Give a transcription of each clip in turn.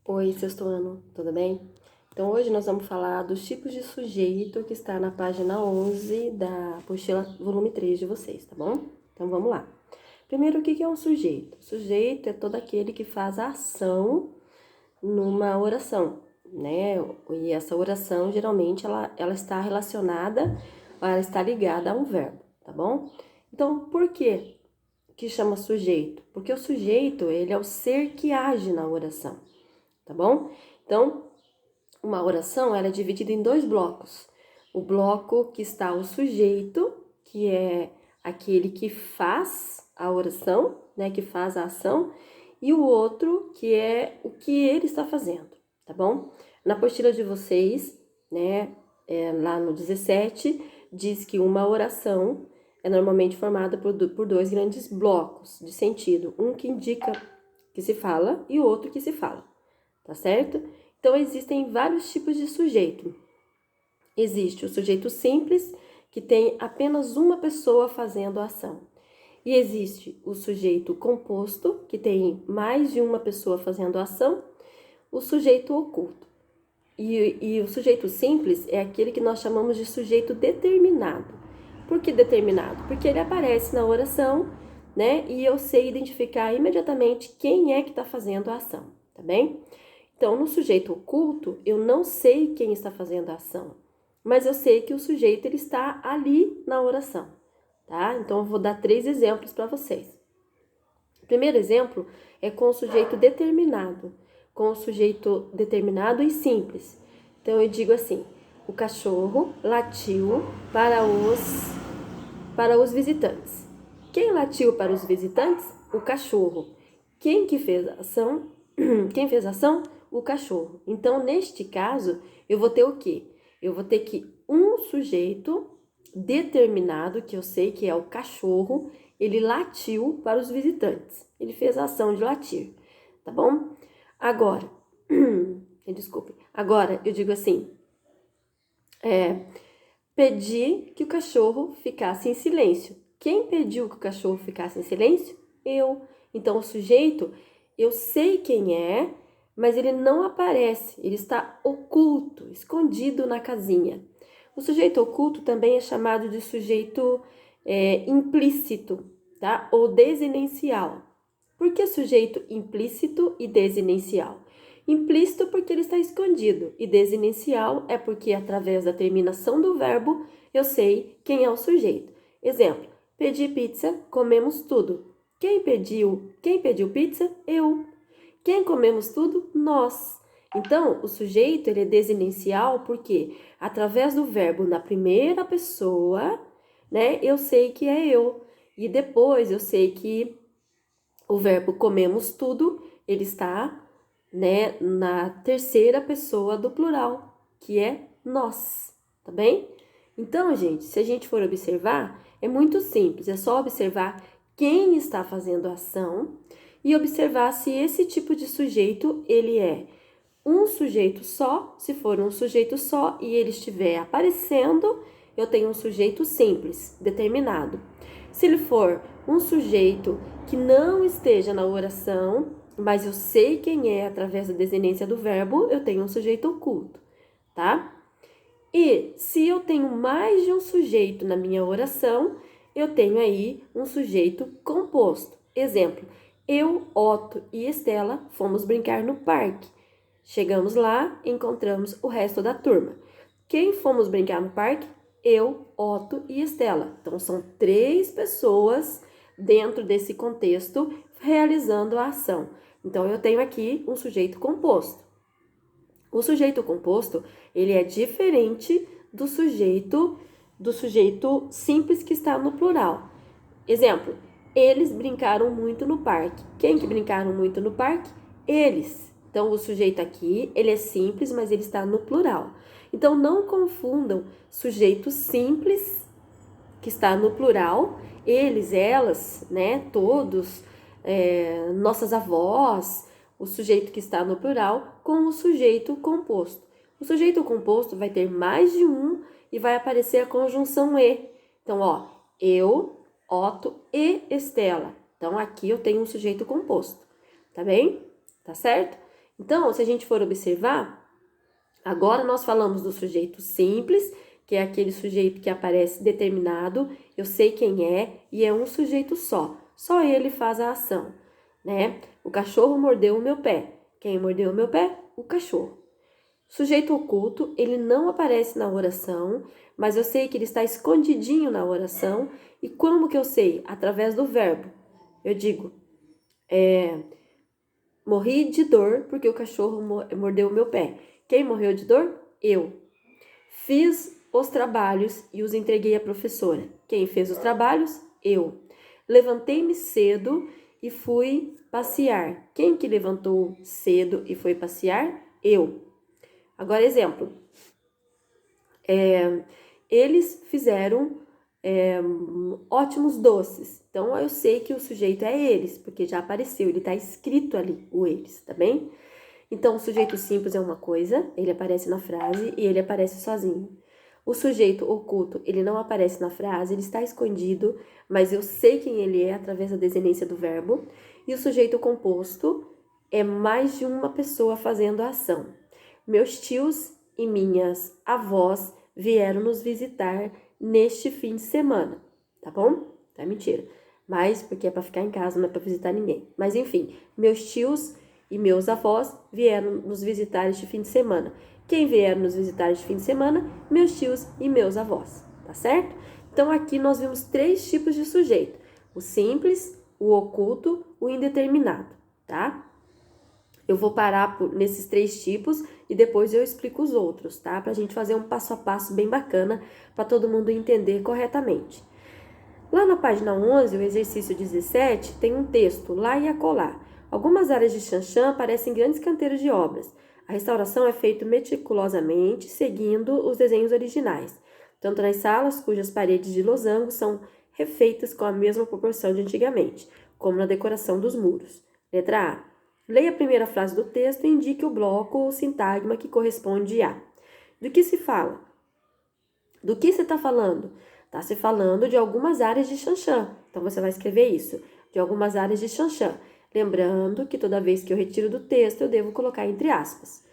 Oi, sexto ano, tudo bem? Então, hoje nós vamos falar dos tipos de sujeito que está na página 11 da apostila volume 3 de vocês, tá bom? Então, vamos lá. Primeiro, o que é um sujeito? Sujeito é todo aquele que faz a ação numa oração, né? E essa oração, geralmente, ela está relacionada, ela está ligada a um verbo, tá bom? Então, por que chama sujeito? Porque o sujeito, ele é o ser que age na oração, tá bom? Então, uma oração ela é dividida em dois blocos. O bloco que está o sujeito, que é aquele que faz a oração, né, que faz a ação, e o outro que é o que ele está fazendo, tá bom? Na apostila de vocês, né, lá no 17, diz que uma oração é normalmente formada por dois grandes blocos de sentido, um que indica que se fala e o outro que se fala, tá certo? Então, existem vários tipos de sujeito. Existe o sujeito simples, que tem apenas uma pessoa fazendo a ação. E existe o sujeito composto, que tem mais de uma pessoa fazendo a ação. O sujeito oculto. E o sujeito simples é aquele que nós chamamos de sujeito determinado. Por que determinado? Porque ele aparece na oração, né? E eu sei identificar imediatamente quem é que está fazendo a ação, tá bem? Então, no sujeito oculto, eu não sei quem está fazendo a ação, mas eu sei que o sujeito ele está ali na oração, tá? Então, eu vou dar 3 exemplos para vocês. O primeiro exemplo é com o sujeito determinado, com o sujeito determinado e simples. Então, eu digo assim: o cachorro latiu para os visitantes. Quem latiu para os visitantes? O cachorro. Quem que fez a ação? Quem fez a ação? O cachorro. Então, neste caso, eu vou ter o quê? Eu vou ter que um sujeito determinado, que eu sei que é o cachorro, ele latiu para os visitantes. Ele fez a ação de latir, tá bom? Agora, desculpe. Agora, eu digo assim, pedi que o cachorro ficasse em silêncio. Quem pediu que o cachorro ficasse em silêncio? Eu. Então, o sujeito, eu sei quem é, mas ele não aparece, ele está oculto, escondido na casinha. O sujeito oculto também é chamado de sujeito implícito, tá? Ou desinencial. Por que sujeito implícito e desinencial? Implícito porque ele está escondido e desinencial é porque através da terminação do verbo eu sei quem é o sujeito. Exemplo: pedi pizza, comemos tudo. Quem pediu pizza? Eu. Quem comemos tudo? Nós. Então, o sujeito ele é desinencial porque através do verbo na primeira pessoa, né, eu sei que é eu. E depois eu sei que o verbo comemos tudo, ele está, né, na terceira pessoa do plural, que é nós, tá bem? Então, gente, se a gente for observar, é muito simples, é só observar quem está fazendo a ação e observar se esse tipo de sujeito, ele é um sujeito só. Se for um sujeito só e ele estiver aparecendo, eu tenho um sujeito simples, determinado. Se ele for um sujeito que não esteja na oração, mas eu sei quem é através da desinência do verbo, eu tenho um sujeito oculto, tá? E se eu tenho mais de um sujeito na minha oração, eu tenho aí um sujeito composto. Exemplo: eu, Otto e Estela fomos brincar no parque. Chegamos lá, encontramos o resto da turma. Quem fomos brincar no parque? Eu, Otto e Estela. Então, são 3 pessoas dentro desse contexto realizando a ação. Então, eu tenho aqui um sujeito composto. O sujeito composto, ele é diferente do sujeito simples que está no plural. Exemplo: eles brincaram muito no parque. Quem que brincaram muito no parque? Eles. Então, o sujeito aqui, ele é simples, mas ele está no plural. Então, não confundam sujeito simples, que está no plural, eles, elas, né, todos, nossas avós, o sujeito que está no plural, com o sujeito composto. O sujeito composto vai ter mais de um e vai aparecer a conjunção e. Então, ó, eu, Otto e Estela. Então, aqui eu tenho um sujeito composto, tá bem? Tá certo? Então, se a gente for observar, agora nós falamos do sujeito simples, que é aquele sujeito que aparece determinado, eu sei quem é, e é um sujeito só ele faz a ação, né? O cachorro mordeu o meu pé. Quem mordeu o meu pé? O cachorro. Sujeito oculto, ele não aparece na oração, mas eu sei que ele está escondidinho na oração. E como que eu sei? Através do verbo. Eu digo, morri de dor porque o cachorro mordeu o meu pé. Quem morreu de dor? Eu. Fiz os trabalhos e os entreguei à professora. Quem fez os trabalhos? Eu. Levantei-me cedo e fui passear. Quem que levantou cedo e foi passear? Eu. Agora, exemplo. Eles fizeram ótimos doces. Então, eu sei que o sujeito é eles, porque já apareceu, ele está escrito ali, o eles, tá bem? Então, o sujeito simples é uma coisa, ele aparece na frase e ele aparece sozinho. O sujeito oculto, ele não aparece na frase, ele está escondido, mas eu sei quem ele é através da desinência do verbo. E o sujeito composto é mais de uma pessoa fazendo a ação. Meus tios e minhas avós vieram nos visitar neste fim de semana, tá bom? Tá mentira. Mas, porque é para ficar em casa, não é para visitar ninguém. Mas, enfim, meus tios e meus avós vieram nos visitar este fim de semana. Quem vieram nos visitar este fim de semana? Meus tios e meus avós, tá certo? Então, aqui nós vimos 3 tipos de sujeito. O simples, o oculto, o indeterminado, tá? Eu vou parar nesses 3 tipos e depois eu explico os outros, tá? Pra gente fazer um passo a passo bem bacana para todo mundo entender corretamente. Lá na página 11, o exercício 17, tem um texto, lá e acolá. Algumas áreas de Xanxã parecem grandes canteiros de obras. A restauração é feita meticulosamente, seguindo os desenhos originais, tanto nas salas cujas paredes de losango são refeitas com a mesma proporção de antigamente, como na decoração dos muros. Letra A. Leia a primeira frase do texto e indique o bloco ou sintagma que corresponde a. Do que se fala? Do que você está falando? Está se falando de algumas áreas de Xanxã. Então, você vai escrever isso. De algumas áreas de Xanxã. Lembrando que toda vez que eu retiro do texto, eu devo colocar entre aspas.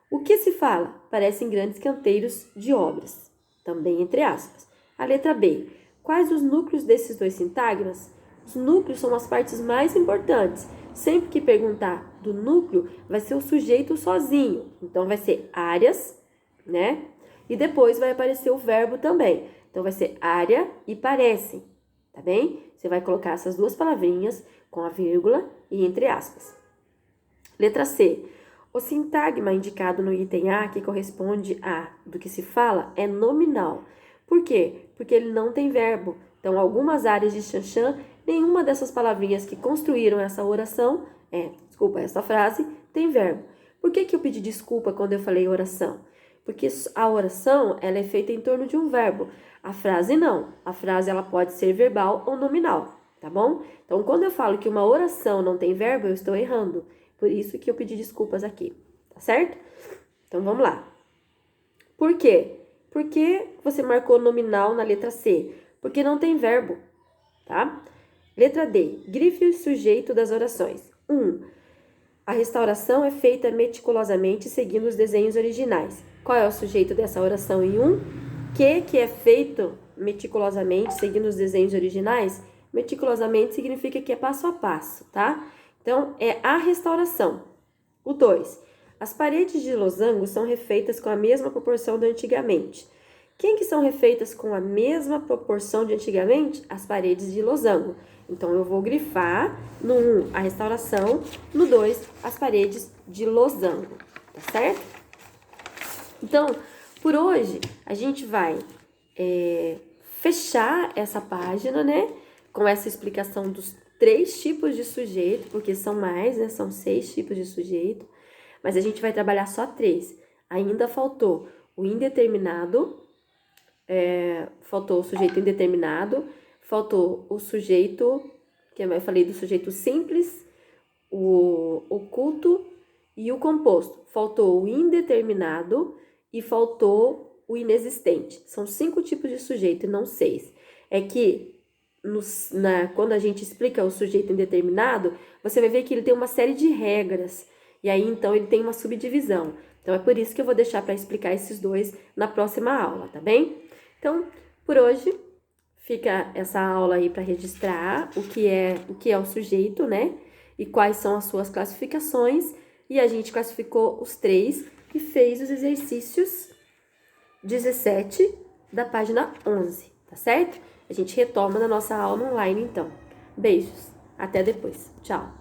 O que se fala? Parecem grandes canteiros de obras. Também entre aspas. A letra B. Quais os núcleos desses 2 sintagmas? Os núcleos são as partes mais importantes. Sempre que perguntar do núcleo, vai ser o sujeito sozinho. Então, vai ser áreas, né? E depois vai aparecer o verbo também. Então, vai ser área e parecem, tá bem? Você vai colocar essas 2 palavrinhas com a vírgula e entre aspas. Letra C. O sintagma indicado no item A, que corresponde a do que se fala, é nominal. Por quê? Porque ele não tem verbo. Então, algumas áreas de Xanxã, nenhuma dessas palavrinhas que construíram essa oração, essa frase, tem verbo. Por que eu pedi desculpa quando eu falei oração? Porque a oração, ela é feita em torno de um verbo. A frase não. A frase, ela pode ser verbal ou nominal, tá bom? Então, quando eu falo que uma oração não tem verbo, eu estou errando. Por isso que eu pedi desculpas aqui, tá certo? Então, vamos lá. Por quê? Por que você marcou nominal na letra C? Porque não tem verbo, tá? Letra D. Grife o sujeito das orações. 1. A restauração é feita meticulosamente seguindo os desenhos originais. Qual é o sujeito dessa oração em 1? Que é feito meticulosamente seguindo os desenhos originais? Meticulosamente significa que é passo a passo, tá? Então, é a restauração. O 2. As paredes de losango são refeitas com a mesma proporção do antigamente. Quem que são refeitas com a mesma proporção de antigamente? As paredes de losango. Então, eu vou grifar no 1, a restauração, no 2, as paredes de losango, tá certo? Então, por hoje, a gente vai fechar essa página, né? Com essa explicação dos 3 tipos de sujeito, porque são mais, né? São 6 tipos de sujeito, mas a gente vai trabalhar só 3. Ainda faltou o indeterminado, faltou o sujeito indeterminado, faltou o sujeito, que eu falei do sujeito simples, o oculto e o composto. Faltou o indeterminado e faltou o inexistente. São 5 tipos de sujeito e não 6. É que quando a gente explica o sujeito indeterminado, você vai ver que ele tem uma série de regras E aí, então, ele tem uma subdivisão. Então, é por isso que eu vou deixar para explicar esses dois na próxima aula, tá bem? Então, por hoje, fica essa aula aí para registrar o que é o sujeito, né? E quais são as suas classificações. E a gente classificou os 3 e fez os exercícios 17 da página 11, tá certo? A gente retoma na nossa aula online, então. Beijos, até depois. Tchau!